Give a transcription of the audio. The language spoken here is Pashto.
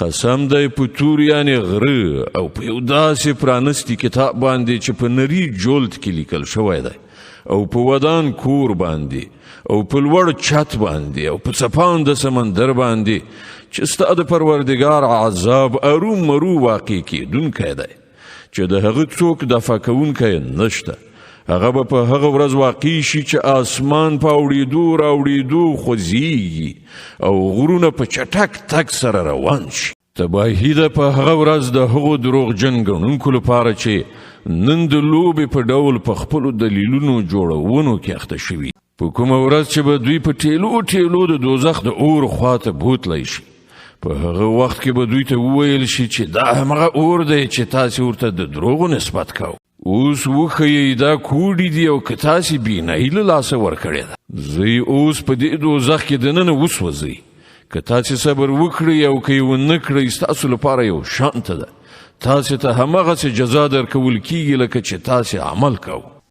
قسم دی په تور یعنی غره او په یو داسې پرانستی کتاب باندې چې په نری جلد کې لیکل شوی دی او په ودان کور باندې او په لوړ چت باندې او په څپان د سمندر باندې چې ستا د پروردګار عذاب ارومرو واقع کیدونکی دی چې د هغه څوک دفع کوونکی نشته. هغه به په هغه ورځ واقع شي چې آسمان په اوړېدو خوځېږي او غرونه په چټک تګ سره روان شي. تباهي ده په هغه ورځ د هغو دروغجن ګڼونکو لپاره چې نن د لوبې په ډول په خپلو دلیلونو جوړونو کې اخته شوي. په کومه ورځ چې به دوی په ټیلو د دوزخ د اور خواته بوتلی شي، په هغه وخت کې به دوی ته وویل شي چې دا همغه اور دی چې تاسې ورته د دروغو نسبت کوو. اوس وښیئ دا کوډې دي او که تاسې بینایي له لاسه ورکړې ده. زه اوس په دې دوزخ کې دننه وسوځئ. که تاسې صبر وکړئ او که یې ونه کړئ ستاسو لپاره یو شانته ده. تاسې ته همغسې جزا درکول کیږي لکه چې تاسې عمل کوو.